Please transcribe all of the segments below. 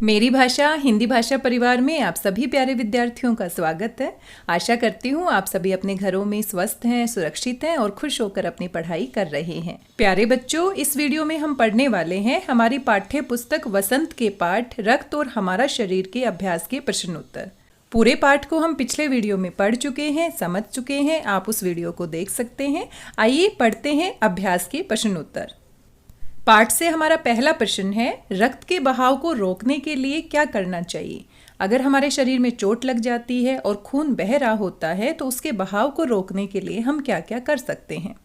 मेरी भाषा हिंदी भाषा परिवार में आप सभी प्यारे विद्यार्थियों का स्वागत है। आशा करती हूँ आप सभी अपने घरों में स्वस्थ हैं, सुरक्षित हैं और खुश होकर अपनी पढ़ाई कर रहे हैं। प्यारे बच्चों, इस वीडियो में हम पढ़ने वाले हैं हमारी पाठ्य पुस्तक वसंत के पाठ रक्त और हमारा शरीर के अभ्यास के प्रश्न उत्तर। पूरे पाठ को हम पिछले वीडियो में पढ़ चुके हैं, समझ चुके हैं। आप उस वीडियो को देख सकते हैं। आइए पढ़ते हैं अभ्यास के प्रश्न उत्तर। पाठ से हमारा पहला प्रश्न है, रक्त के बहाव को रोकने के लिए क्या करना चाहिए। अगर हमारे शरीर में चोट लग जाती है और खून बह रहा होता है तो उसके बहाव को रोकने के लिए हम क्या क्या कर सकते हैं।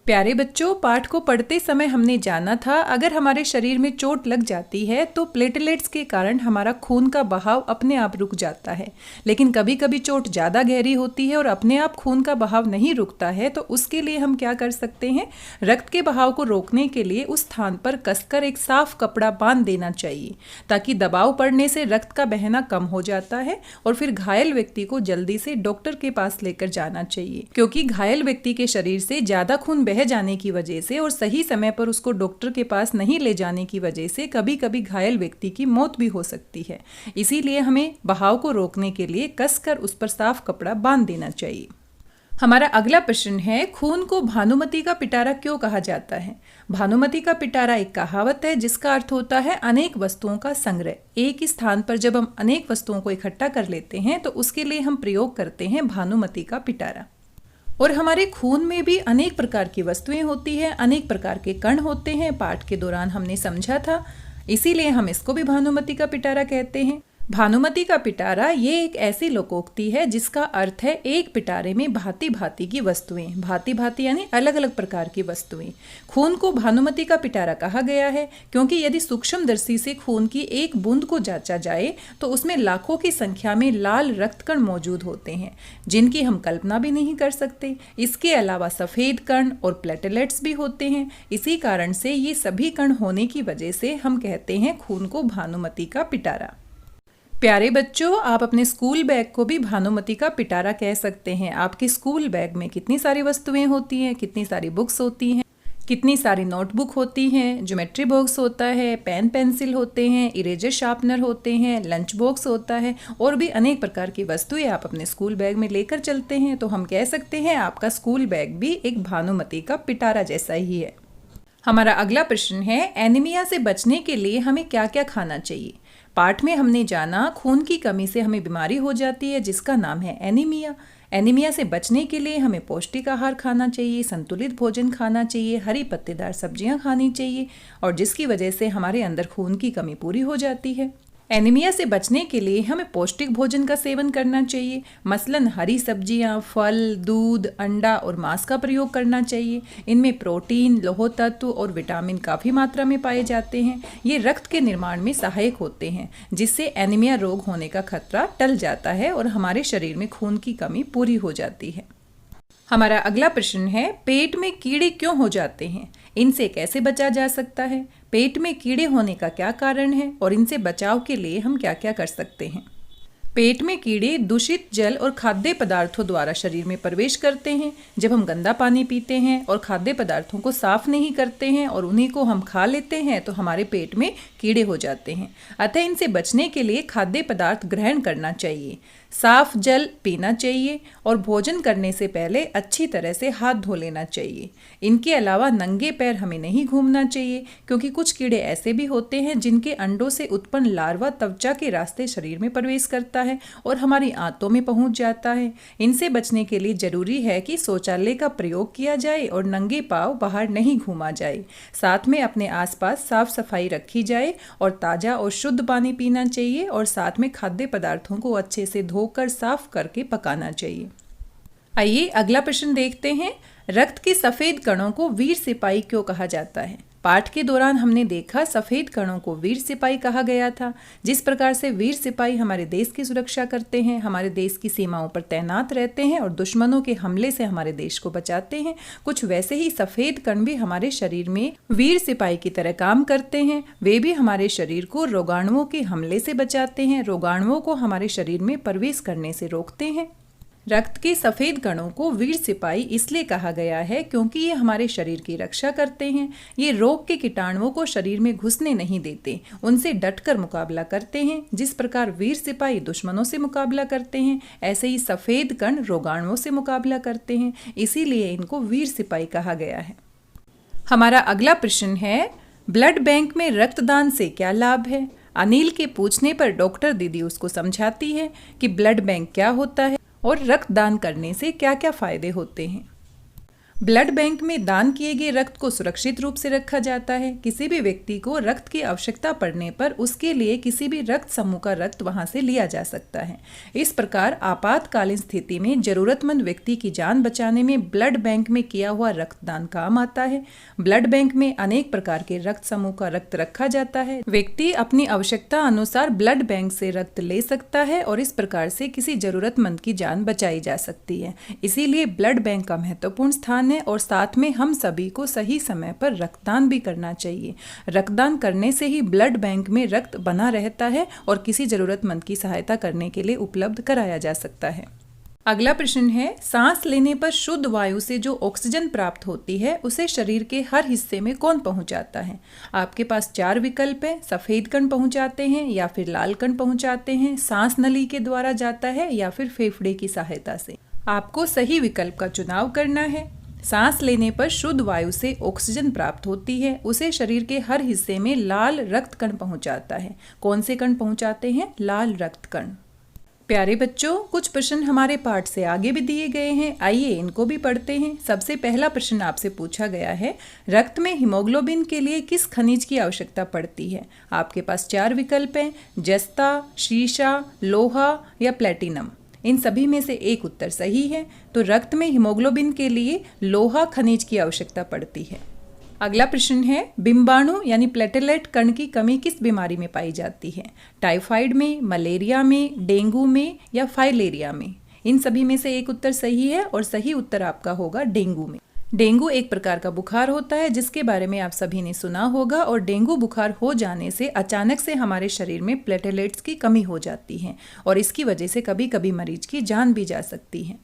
प्यारे बच्चों, पाठ को पढ़ते समय हमने जाना था अगर हमारे शरीर में चोट लग जाती है तो प्लेटलेट्स के कारण हमारा खून का बहाव अपने आप रुक जाता है। लेकिन कभी कभी चोट ज़्यादा गहरी होती है और अपने आप खून का बहाव नहीं रुकता है, तो उसके लिए हम क्या कर सकते हैं। रक्त के बहाव को रोकने के लिए उस स्थान पर कसकर एक साफ कपड़ा बांध देना चाहिए, ताकि दबाव पड़ने से रक्त का बहना कम हो जाता है और फिर घायल व्यक्ति को जल्दी से डॉक्टर के पास लेकर जाना चाहिए, क्योंकि घायल व्यक्ति के शरीर से ज़्यादा खून बह जाने की वजह से और सही समय पर उसको डॉक्टर के पास नहीं ले जाने की वजह से कभी कभी घायल व्यक्ति की मौत भी हो सकती है। इसीलिए हमें बहाव को रोकने के लिए कसकर उस पर साफ कपड़ा बांध देना चाहिए। हमारा अगला प्रश्न है, खून को भानुमति का पिटारा क्यों कहा जाता है। भानुमति का पिटारा एक कहावत है जिसका अर्थ होता है अनेक वस्तुओं का संग्रह। एक ही स्थान पर जब हम अनेक वस्तुओं को इकट्ठा कर लेते हैं तो उसके लिए हम प्रयोग करते हैं भानुमति का पिटारा। और हमारे खून में भी अनेक प्रकार की वस्तुएं होती हैं, अनेक प्रकार के कण होते हैं। पाठ के दौरान हमने समझा था, इसीलिए हम इसको भी भानुमति का पिटारा कहते हैं। भानुमति का पिटारा ये एक ऐसी लोकोक्ति है जिसका अर्थ है एक पिटारे में भांति भांति की वस्तुएं। भांति भांति यानी अलग अलग प्रकार की वस्तुएं। खून को भानुमति का पिटारा कहा गया है क्योंकि यदि सूक्ष्मदर्शी से खून की एक बूंद को जांचा जाए तो उसमें लाखों की संख्या में लाल रक्त कण मौजूद होते हैं, जिनकी हम कल्पना भी नहीं कर सकते। इसके अलावा सफ़ेद कण और प्लेटलेट्स भी होते हैं। इसी कारण से ये सभी कण होने की वजह से हम कहते हैं खून को भानुमति का पिटारा। प्यारे बच्चों, आप अपने स्कूल बैग को भी भानुमति का पिटारा कह सकते हैं। आपके स्कूल बैग में कितनी सारी वस्तुएं होती हैं, कितनी सारी बुक्स होती हैं, कितनी सारी नोटबुक होती हैं, ज्योमेट्री बॉक्स होता है, पेन पेंसिल होते हैं, इरेजर शार्पनर होते हैं, लंच बॉक्स होता है और भी अनेक प्रकार की वस्तुएं आप अपने स्कूल बैग में लेकर चलते हैं। तो हम कह सकते हैं आपका स्कूल बैग भी एक भानुमति का पिटारा जैसा ही है। हमारा अगला प्रश्न है, एनीमिया से बचने के लिए हमें क्या क्या खाना चाहिए। पाठ में हमने जाना खून की कमी से हमें बीमारी हो जाती है जिसका नाम है एनीमिया। एनीमिया से बचने के लिए हमें पौष्टिक आहार खाना चाहिए, संतुलित भोजन खाना चाहिए, हरी पत्तेदार सब्जियां खानी चाहिए और जिसकी वजह से हमारे अंदर खून की कमी पूरी हो जाती है। एनीमिया से बचने के लिए हमें पौष्टिक भोजन का सेवन करना चाहिए। मसलन हरी सब्जियां, फल, दूध, अंडा और मांस का प्रयोग करना चाहिए। इनमें प्रोटीन, लौह तत्व और विटामिन काफ़ी मात्रा में पाए जाते हैं। ये रक्त के निर्माण में सहायक होते हैं, जिससे एनीमिया रोग होने का खतरा टल जाता है और हमारे शरीर में खून की कमी पूरी हो जाती है। हमारा अगला प्रश्न है, पेट में कीड़े क्यों हो जाते हैं, इनसे कैसे बचा जा सकता है। पेट में कीड़े होने का क्या कारण है और इनसे बचाव के लिए हम क्या क्या कर सकते हैं। पेट में कीड़े दूषित जल और खाद्य पदार्थों द्वारा शरीर में प्रवेश करते हैं। जब हम गंदा पानी पीते हैं और खाद्य पदार्थों को साफ नहीं करते हैं और उन्हीं को हम खा लेते हैं तो हमारे पेट में कीड़े हो जाते हैं। अतः इनसे बचने के लिए खाद्य पदार्थ ग्रहण करना चाहिए, साफ जल पीना चाहिए और भोजन करने से पहले अच्छी तरह से हाथ धो लेना चाहिए। इनके अलावा नंगे पैर हमें नहीं घूमना चाहिए, क्योंकि कुछ कीड़े ऐसे भी होते हैं जिनके अंडों से उत्पन्न लार्वा त्वचा के रास्ते शरीर में प्रवेश करता है और हमारी आंतों में पहुंच जाता है। इनसे बचने के लिए जरूरी है कि शौचालय का प्रयोग किया जाए और नंगे पांव बाहर नहीं घूमा जाए। साथ में अपने आसपास साफ सफाई रखी जाए और ताज़ा और शुद्ध पानी पीना चाहिए और साथ में खाद्य पदार्थों को अच्छे से धोकर साफ करके पकाना चाहिए। आइए अगला प्रश्न देखते हैं, रक्त के सफेद कणों को वीर सिपाही क्यों कहा जाता है। पाठ के दौरान हमने देखा सफेद कणों को वीर सिपाही कहा गया था। जिस प्रकार से वीर सिपाही हमारे देश की सुरक्षा करते हैं, हमारे देश की सीमाओं पर तैनात रहते हैं और दुश्मनों के हमले से हमारे देश को बचाते हैं, कुछ वैसे ही सफेद कण भी हमारे शरीर में वीर सिपाही की तरह काम करते हैं। वे भी हमारे शरीर को रोगाणुओं के हमले से बचाते हैं, रोगाणुओं को हमारे शरीर में प्रवेश करने से रोकते हैं। रक्त के सफेद कणों को वीर सिपाही इसलिए कहा गया है क्योंकि ये हमारे शरीर की रक्षा करते हैं। ये रोग के कीटाणुओं को शरीर में घुसने नहीं देते, उनसे डटकर मुकाबला करते हैं। जिस प्रकार वीर सिपाही दुश्मनों से मुकाबला करते हैं, ऐसे ही सफेद कण रोगाणुओं से मुकाबला करते हैं, इसीलिए इनको वीर सिपाही कहा गया है। हमारा अगला प्रश्न है, ब्लड बैंक में रक्तदान से क्या लाभ है? अनिल के पूछने पर डॉक्टर दीदी उसको समझाती है कि ब्लड बैंक क्या होता है और रक्तदान करने से क्या क्या फायदे होते हैं। ब्लड बैंक में दान किए गए रक्त को सुरक्षित रूप से रखा जाता है। किसी भी व्यक्ति को रक्त की आवश्यकता पड़ने पर उसके लिए किसी भी रक्त समूह का रक्त वहां से लिया जा सकता है। इस प्रकार आपातकालीन स्थिति में जरूरतमंद व्यक्ति की जान बचाने में ब्लड बैंक में किया हुआ रक्तदान काम आता है। ब्लड बैंक में अनेक प्रकार के रक्त समूह का रक्त रखा जाता है। व्यक्ति अपनी आवश्यकता अनुसार ब्लड बैंक से रक्त ले सकता है और इस प्रकार से किसी जरूरतमंद की जान बचाई जा सकती है। इसीलिए ब्लड बैंक का महत्वपूर्ण स्थान और साथ में हम सभी को सही समय पर रक्तदान भी करना चाहिए। रक्तदान करने से ही ब्लड बैंक में रक्त बना रहता है और किसी जरूरतमंद की सहायता करने के लिए उपलब्ध कराया जा सकता है। अगला प्रश्न है, सांस लेने पर शुद्ध वायु से जो ऑक्सीजन प्राप्त होती है उसे शरीर के हर हिस्से में कौन पहुंचाता है? आपके पास 4 विकल्प है। सफेद कण पहुंचाते हैं, या फिर लाल कण पहुंचाते हैं, सांस नली के द्वारा जाता है, या फिर फेफड़े की सहायता से। आपको सही विकल्प का चुनाव करना है। सांस लेने पर शुद्ध वायु से ऑक्सीजन प्राप्त होती है, उसे शरीर के हर हिस्से में लाल रक्त कण पहुंचाता है। कौन से कण पहुंचाते हैं? लाल रक्त कण। प्यारे बच्चों, कुछ प्रश्न हमारे पाठ से आगे भी दिए गए हैं, आइए इनको भी पढ़ते हैं। सबसे पहला प्रश्न आपसे पूछा गया है, रक्त में हीमोग्लोबिन के लिए किस खनिज की आवश्यकता पड़ती है? आपके पास 4 विकल्प हैं, जस्ता, शीशा, लोहा या प्लेटिनम। इन सभी में से एक उत्तर सही है। तो रक्त में हीमोग्लोबिन के लिए लोहा खनिज की आवश्यकता पड़ती है। अगला प्रश्न है, बिंबाणु यानी प्लेटलेट कण की कमी किस बीमारी में पाई जाती है? टाइफाइड में, मलेरिया में, डेंगू में या फाइलेरिया में? इन सभी में से एक उत्तर सही है और सही उत्तर आपका होगा डेंगू में। डेंगू एक प्रकार का बुखार होता है जिसके बारे में आप सभी ने सुना होगा, और डेंगू बुखार हो जाने से अचानक से हमारे शरीर में प्लेटलेट्स की कमी हो जाती है और इसकी वजह से कभी कभी मरीज की जान भी जा सकती है।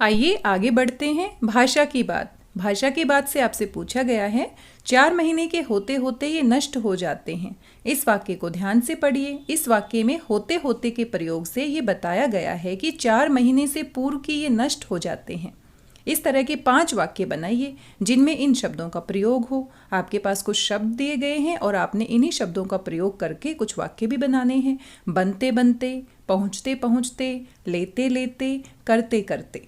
आइए आगे बढ़ते हैं। भाषा की बात। भाषा की बात से आपसे पूछा गया है, 4 महीने के होते होते ये नष्ट हो जाते हैं। इस वाक्य को ध्यान से पढ़िए। इस वाक्य में होते होते के प्रयोग से ये बताया गया है कि 4 महीने से पूर्व के ये नष्ट हो जाते हैं। इस तरह के 5 वाक्य बनाइए जिनमें इन शब्दों का प्रयोग हो। आपके पास कुछ शब्द दिए गए हैं और आपने इन्हीं शब्दों का प्रयोग करके कुछ वाक्य भी बनाने हैं। बनते बनते, पहुँचते पहुँचते, लेते लेते, करते करते।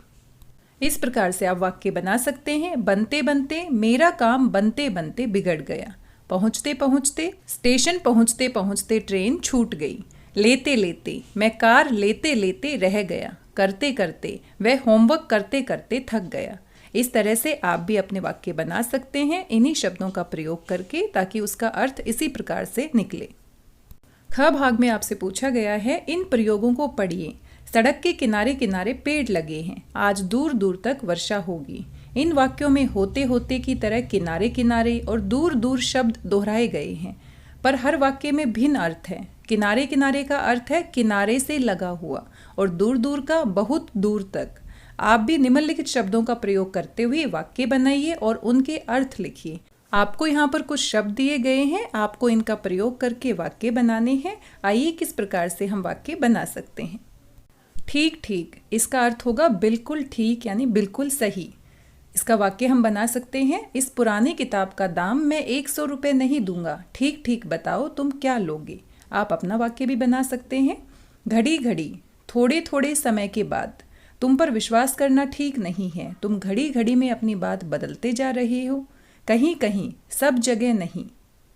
इस प्रकार से आप वाक्य बना सकते हैं। बनते बनते, मेरा काम बनते बनते बिगड़ गया। पहुँचते पहुँचते, स्टेशन पहुँचते पहुँचते ट्रेन छूट गई। लेते लेते, मैं कार लेते लेते रह गया। करते करते, वह होमवर्क करते करते थक गया। इस तरह से आप भी अपने वाक्य बना सकते हैं इन्हीं शब्दों का प्रयोग करके, ताकि उसका अर्थ इसी प्रकार से निकले। ख भाग में आपसे पूछा गया है, इन प्रयोगों को पढ़िए। सड़क के किनारे किनारे पेड़ लगे हैं, आज दूर दूर तक वर्षा होगी। इन वाक्यों में होते होते की तरह किनारे किनारे और दूर दूर शब्द दोहराए गए हैं, पर हर वाक्य में भिन्न अर्थ है। किनारे किनारे का अर्थ है किनारे से लगा हुआ, और दूर दूर का बहुत दूर तक। आप भी निम्नलिखित शब्दों का प्रयोग करते हुए वाक्य बनाइए और उनके अर्थ लिखिए। आपको यहाँ पर कुछ शब्द दिए गए हैं, आपको इनका प्रयोग करके वाक्य बनाने हैं। आइए किस प्रकार से हम वाक्य बना सकते हैं। ठीक ठीक, इसका अर्थ होगा बिल्कुल ठीक, यानी बिल्कुल सही। इसका वाक्य हम बना सकते हैं, इस पुरानी किताब का दाम मैं 100 रुपये नहीं दूंगा, ठीक ठीक बताओ तुम क्या लोगे। आप अपना वाक्य भी बना सकते हैं। घड़ी घड़ी, थोड़े थोड़े समय के बाद, तुम पर विश्वास करना ठीक नहीं है, तुम घड़ी घड़ी में अपनी बात बदलते जा रहे हो। कहीं कहीं, सब जगह नहीं,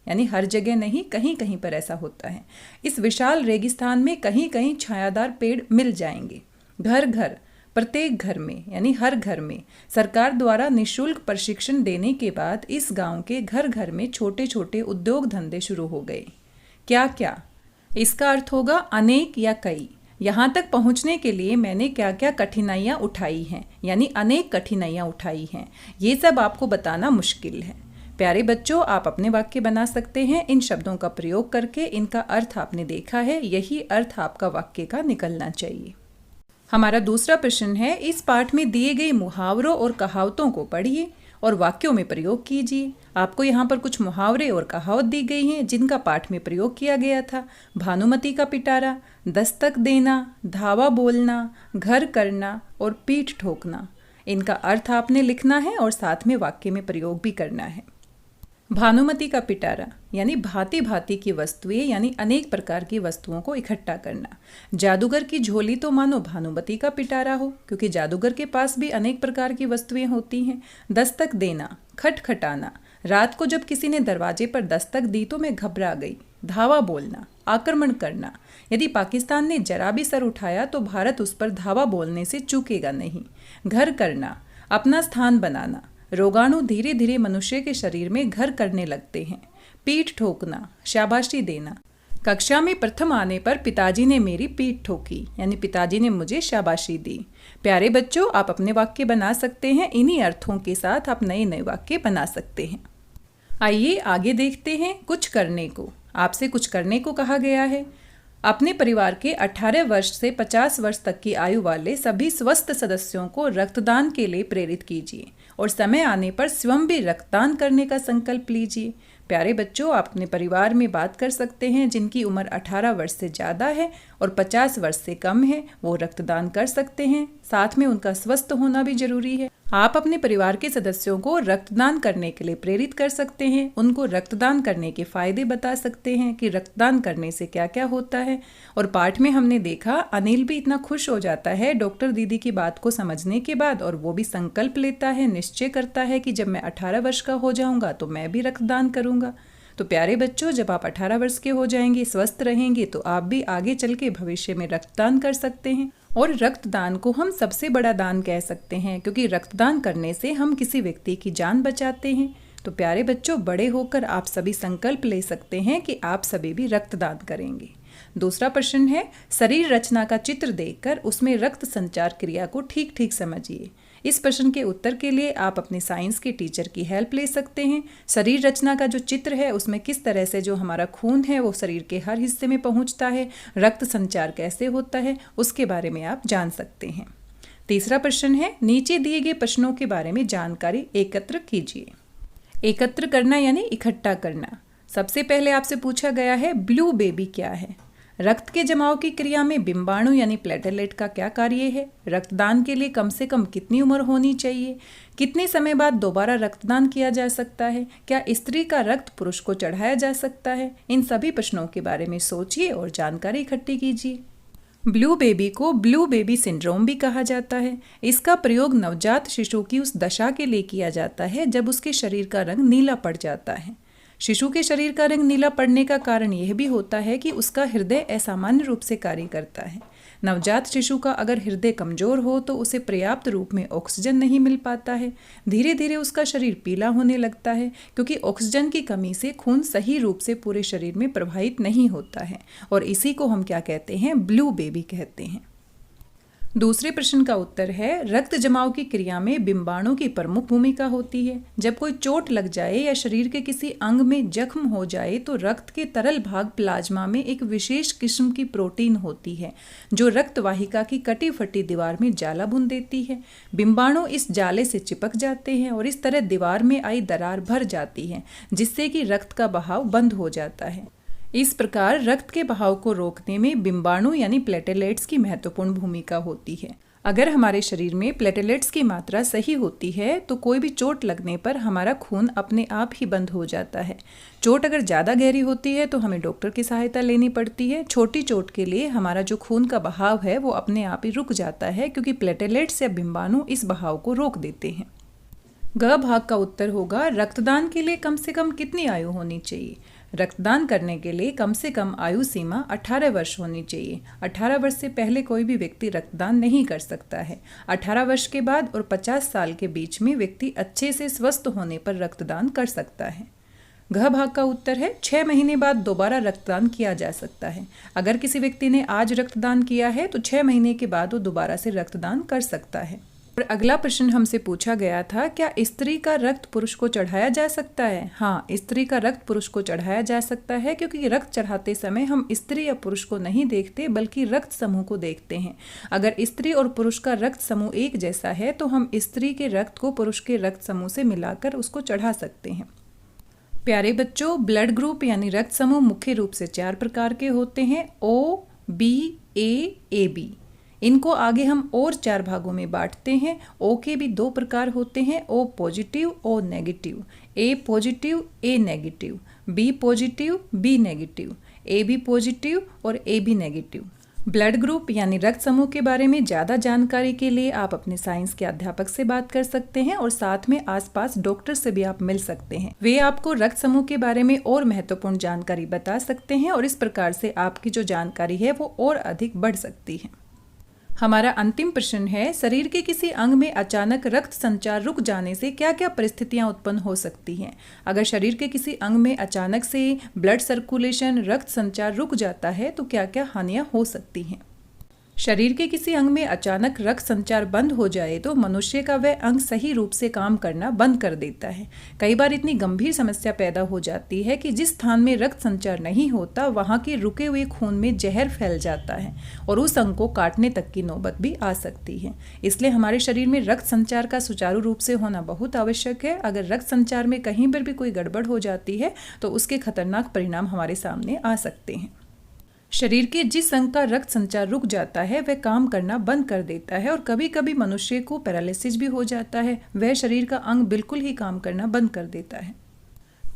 यानी हर जगह नहीं, कहीं कहीं पर ऐसा होता है। इस विशाल रेगिस्तान में कहीं कहीं छायादार पेड़ मिल जाएंगे। घर घर, प्रत्येक घर में, यानी हर घर में। सरकार द्वारा निःशुल्क प्रशिक्षण देने के बाद इस गांव के घर घर में छोटे छोटे उद्योग धंधे शुरू हो गए। क्या क्या, इसका अर्थ होगा अनेक या कई। यहाँ तक पहुँचने के लिए मैंने क्या क्या कठिनाइयाँ उठाई हैं, यानी अनेक कठिनाइयाँ उठाई हैं। ये सब आपको बताना मुश्किल है। प्यारे बच्चों, आप अपने वाक्य बना सकते हैं इन शब्दों का प्रयोग करके। इनका अर्थ आपने देखा है, यही अर्थ आपका वाक्य का निकलना चाहिए। हमारा दूसरा प्रश्न है, इस पाठ में दिए गए मुहावरों और कहावतों को पढ़िए और वाक्यों में प्रयोग कीजिए। आपको यहाँ पर कुछ मुहावरे और कहावत दी गई हैं जिनका पाठ में प्रयोग किया गया था। भानुमति का पिटारा, दस्तक देना, धावा बोलना, घर करना और पीठ ठोकना। इनका अर्थ आपने लिखना है और साथ में वाक्य में प्रयोग भी करना है। भानुमति का पिटारा यानी भांति भांति की वस्तुएं यानी अनेक प्रकार की वस्तुओं को इकट्ठा करना। जादूगर की झोली तो मानो भानुमति का पिटारा हो, क्योंकि जादूगर के पास भी अनेक प्रकार की वस्तुएं होती हैं। दस्तक देना, खटखटाना, रात को जब किसी ने दरवाजे पर दस्तक दी तो मैं घबरा गई। धावा बोलना, आक्रमण करना, यदि पाकिस्तान ने जरा भी सर उठाया तो भारत उस पर धावा बोलने से चूकेगा नहीं। घर करना, अपना स्थान बनाना, रोगाणु धीरे धीरे मनुष्य के शरीर में घर करने लगते हैं। पीठ ठोकना, शाबाशी देना, कक्षा में प्रथम आने पर पिताजी ने मेरी पीठ ठोकी यानी पिताजी ने मुझे शाबाशी दी। प्यारे बच्चों, आप अपने वाक्य बना सकते हैं। इन्हीं अर्थों के साथ आप नए नए वाक्य बना सकते हैं। आइए आगे देखते हैं। कुछ करने को, आपसे कुछ करने को कहा गया है। अपने परिवार के 18 वर्ष से 50 वर्ष तक की आयु वाले सभी स्वस्थ सदस्यों को रक्तदान के लिए प्रेरित कीजिए और समय आने पर स्वयं भी रक्तदान करने का संकल्प लीजिए। प्यारे बच्चों, आप अपने परिवार में बात कर सकते हैं जिनकी उम्र 18 वर्ष से ज़्यादा है और 50 वर्ष से कम है, वो रक्तदान कर सकते हैं। साथ में उनका स्वस्थ होना भी जरूरी है। आप अपने परिवार के सदस्यों को रक्तदान करने के लिए प्रेरित कर सकते हैं। उनको रक्तदान करने के फायदे बता सकते हैं कि रक्तदान करने से क्या क्या होता है। और पाठ में हमने देखा अनिल भी इतना खुश हो जाता है डॉक्टर दीदी की बात को समझने के बाद, और वो भी संकल्प लेता है, निश्चय करता है कि जब मैं 18 वर्ष का हो जाऊंगा तो मैं भी रक्तदान करूंगा। तो प्यारे बच्चों, जब आप 18 वर्ष के हो जाएंगे, स्वस्थ रहेंगे, तो आप भी आगे चल के भविष्य में रक्तदान कर सकते हैं। और रक्तदान को हम सबसे बड़ा दान कह सकते हैं, क्योंकि रक्तदान करने से हम किसी व्यक्ति की जान बचाते हैं। तो प्यारे बच्चों, बड़े होकर आप सभी संकल्प ले सकते हैं कि आप सभी भी रक्तदान करेंगे। दूसरा प्रश्न है, शरीर रचना का चित्र देखकर उसमें रक्त संचार क्रिया को ठीक ठीक समझिए। इस प्रश्न के उत्तर के लिए आप अपने साइंस के टीचर की हेल्प ले सकते हैं। शरीर रचना का जो चित्र है उसमें किस तरह से जो हमारा खून है वो शरीर के हर हिस्से में पहुंचता है, रक्त संचार कैसे होता है, उसके बारे में आप जान सकते हैं। तीसरा प्रश्न है, नीचे दिए गए प्रश्नों के बारे में जानकारी एकत्र कीजिए। एकत्र करना यानी इकट्ठा करना। सबसे पहले आपसे पूछा गया है ब्लू बेबी क्या है। रक्त के जमाव की क्रिया में बिंबाणु यानी प्लेटलेट का क्या कार्य है। रक्तदान के लिए कम से कम कितनी उम्र होनी चाहिए। कितने समय बाद दोबारा रक्तदान किया जा सकता है। क्या स्त्री का रक्त पुरुष को चढ़ाया जा सकता है। इन सभी प्रश्नों के बारे में सोचिए और जानकारी इकट्ठी कीजिए। ब्लू बेबी को ब्लू बेबी सिंड्रोम भी कहा जाता है। इसका प्रयोग नवजात शिशु की उस दशा के लिए किया जाता है जब उसके शरीर का रंग नीला पड़ जाता है। शिशु के शरीर का रंग नीला पड़ने का कारण यह भी होता है कि उसका हृदय असामान्य रूप से कार्य करता है। नवजात शिशु का अगर हृदय कमजोर हो तो उसे पर्याप्त रूप में ऑक्सीजन नहीं मिल पाता है। धीरे धीरे उसका शरीर पीला होने लगता है, क्योंकि ऑक्सीजन की कमी से खून सही रूप से पूरे शरीर में प्रवाहित नहीं होता है, और इसी को हम क्या कहते हैं, ब्लू बेबी कहते हैं। दूसरे प्रश्न का उत्तर है, रक्त जमाव की क्रिया में बिंबाणु की प्रमुख भूमिका होती है। जब कोई चोट लग जाए या शरीर के किसी अंग में जख्म हो जाए तो रक्त के तरल भाग प्लाज्मा में एक विशेष किस्म की प्रोटीन होती है जो रक्त वाहिका की कटी फटी दीवार में जाला बुन देती है। बिंबाणु इस जाले से चिपक जाते हैं और इस तरह दीवार में आई दरार भर जाती है, जिससे कि रक्त का बहाव बंद हो जाता है। इस प्रकार रक्त के बहाव को रोकने में बिंबाणु यानी प्लेटलेट्स की महत्वपूर्ण भूमिका होती है। अगर हमारे शरीर में प्लेटलेट्स की मात्रा सही होती है तो कोई भी चोट लगने पर हमारा खून अपने आप ही बंद हो जाता है। चोट अगर ज़्यादा गहरी होती है तो हमें डॉक्टर की सहायता लेनी पड़ती है। छोटी चोट के लिए हमारा जो खून का बहाव है वो अपने आप ही रुक जाता है, क्योंकि प्लेटलेट्स या बिंबाणु इस बहाव को रोक देते हैं। ग भाग का उत्तर होगा, रक्तदान के लिए कम से कम कितनी आयु होनी चाहिए। रक्तदान करने के लिए कम से कम आयु सीमा 18 वर्ष होनी चाहिए। 18 वर्ष से पहले कोई भी व्यक्ति रक्तदान नहीं कर सकता है। 18 वर्ष के बाद और 50 साल के बीच में व्यक्ति अच्छे से स्वस्थ होने पर रक्तदान कर सकता है। घ भाग का उत्तर है, 6 महीने बाद दोबारा रक्तदान किया जा सकता है। अगर किसी व्यक्ति ने आज रक्तदान किया है तो 6 महीने के बाद वो दोबारा से रक्तदान कर सकता है। और अगला प्रश्न हमसे पूछा गया था, क्या स्त्री का रक्त पुरुष को चढ़ाया जा सकता है? हाँ, स्त्री का रक्त पुरुष को चढ़ाया जा सकता है, क्योंकि रक्त चढ़ाते समय हम स्त्री या पुरुष को नहीं देखते बल्कि रक्त समूह को देखते हैं। अगर स्त्री और पुरुष का रक्त समूह एक जैसा है तो हम स्त्री के रक्त को पुरुष के रक्त समूह से मिलाकर उसको चढ़ा सकते हैं। प्यारे बच्चों, ब्लड ग्रुप यानी रक्त समूह मुख्य रूप से 4 प्रकार के होते हैं, O, B, A, AB। इनको आगे हम और 4 भागों में बांटते हैं। O के भी 2 प्रकार होते हैं, O positive, O negative, A positive, A negative, B positive, B negative, AB positive और AB नेगेटिव। ब्लड ग्रुप यानी रक्त समूह के बारे में ज़्यादा जानकारी के लिए आप अपने साइंस के अध्यापक से बात कर सकते हैं और साथ में आसपास डॉक्टर से भी आप मिल सकते हैं। वे आपको रक्त समूह के बारे में और महत्वपूर्ण जानकारी बता सकते हैं और इस प्रकार से आपकी जो जानकारी है वो और अधिक बढ़ सकती है। हमारा अंतिम प्रश्न है, शरीर के किसी अंग में अचानक रक्त संचार रुक जाने से क्या क्या परिस्थितियां उत्पन्न हो सकती हैं? अगर शरीर के किसी अंग में अचानक से ब्लड सर्कुलेशन, रक्त संचार रुक जाता है तो क्या क्या हानियां हो सकती हैं? शरीर के किसी अंग में अचानक रक्त संचार बंद हो जाए तो मनुष्य का वह अंग सही रूप से काम करना बंद कर देता है। कई बार इतनी गंभीर समस्या पैदा हो जाती है कि जिस स्थान में रक्त संचार नहीं होता वहां के रुके हुए खून में जहर फैल जाता है और उस अंग को काटने तक की नौबत भी आ सकती है। इसलिए हमारे शरीर में रक्त संचार का सुचारू रूप से होना बहुत आवश्यक है। अगर रक्त संचार में कहीं पर भी कोई गड़बड़ हो जाती है तो उसके खतरनाक परिणाम हमारे सामने आ सकते हैं। शरीर के जिस अंग का रक्त संचार रुक जाता है वह काम करना बंद कर देता है और कभी कभी मनुष्य को पैरालिसिस भी हो जाता है। वह शरीर का अंग बिल्कुल ही काम करना बंद कर देता है।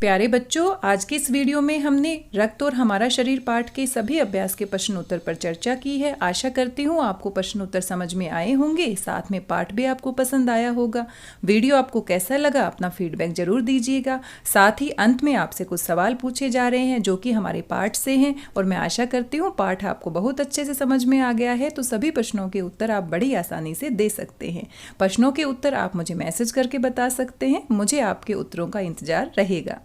प्यारे बच्चों, आज के इस वीडियो में हमने रक्त और हमारा शरीर पाठ के सभी अभ्यास के प्रश्न उत्तर पर चर्चा की है। आशा करती हूँ आपको प्रश्न उत्तर समझ में आए होंगे, साथ में पाठ भी आपको पसंद आया होगा। वीडियो आपको कैसा लगा अपना फीडबैक जरूर दीजिएगा। साथ ही अंत में आपसे कुछ सवाल पूछे जा रहे हैं जो कि हमारे पाठ से हैं और मैं आशा करती हूँ पाठ आपको बहुत अच्छे से समझ में आ गया है। तो सभी प्रश्नों के उत्तर आप बड़ी आसानी से दे सकते हैं। प्रश्नों के उत्तर आप मुझे मैसेज करके बता सकते हैं। मुझे आपके उत्तरों का इंतजार रहेगा।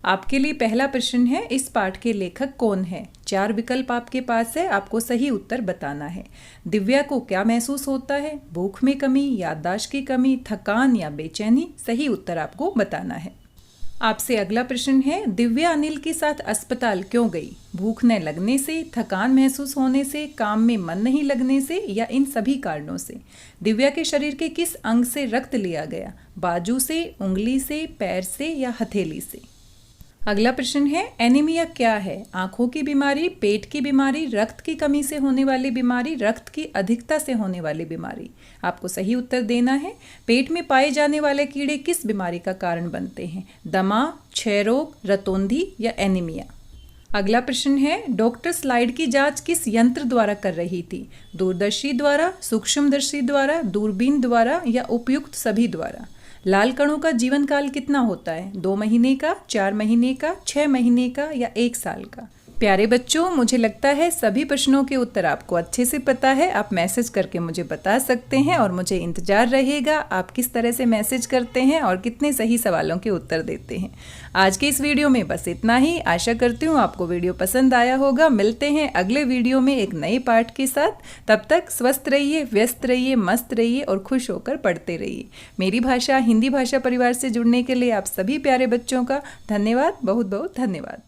आपके लिए पहला प्रश्न है, इस पाठ के लेखक कौन है? 4 विकल्प आपके पास है, आपको सही उत्तर बताना है। दिव्या को क्या महसूस होता है? भूख में कमी, याददाश्त की कमी, थकान या बेचैनी? सही उत्तर आपको बताना है। आपसे अगला प्रश्न है, दिव्या अनिल के साथ अस्पताल क्यों गई? भूख न लगने से, थकान महसूस होने से, काम में मन नहीं लगने से या इन सभी कारणों से? दिव्या के शरीर के किस अंग से रक्त लिया गया? बाजू से, उंगली से, पैर से या हथेली से? अगला प्रश्न है, एनीमिया क्या है? आंखों की बीमारी, पेट की बीमारी, रक्त की कमी से होने वाली बीमारी, रक्त की अधिकता से होने वाली बीमारी? आपको सही उत्तर देना है। पेट में पाए जाने वाले कीड़े किस बीमारी का कारण बनते हैं? दमा, क्षय रोग, रतौंधी या एनीमिया? अगला प्रश्न है, डॉक्टर स्लाइड की जांच किस यंत्र द्वारा कर रही थी? दूरदर्शी द्वारा, सूक्ष्मदर्शी द्वारा, दूरबीन द्वारा या उपयुक्त सभी द्वारा? लाल कणों का जीवन काल कितना होता है? 2 महीने का, 4 महीने का, 6 महीने का या 1 साल का? प्यारे बच्चों, मुझे लगता है सभी प्रश्नों के उत्तर आपको अच्छे से पता है। आप मैसेज करके मुझे बता सकते हैं और मुझे इंतजार रहेगा आप किस तरह से मैसेज करते हैं और कितने सही सवालों के उत्तर देते हैं। आज के इस वीडियो में बस इतना ही। आशा करती हूँ आपको वीडियो पसंद आया होगा। मिलते हैं अगले वीडियो में एक नए पाठ के साथ। तब तक स्वस्थ रहिए, व्यस्त रहिए, मस्त रहिए और खुश होकर पढ़ते रहिए। मेरी भाषा हिंदी भाषा परिवार से जुड़ने के लिए आप सभी प्यारे बच्चों का धन्यवाद, बहुत बहुत धन्यवाद।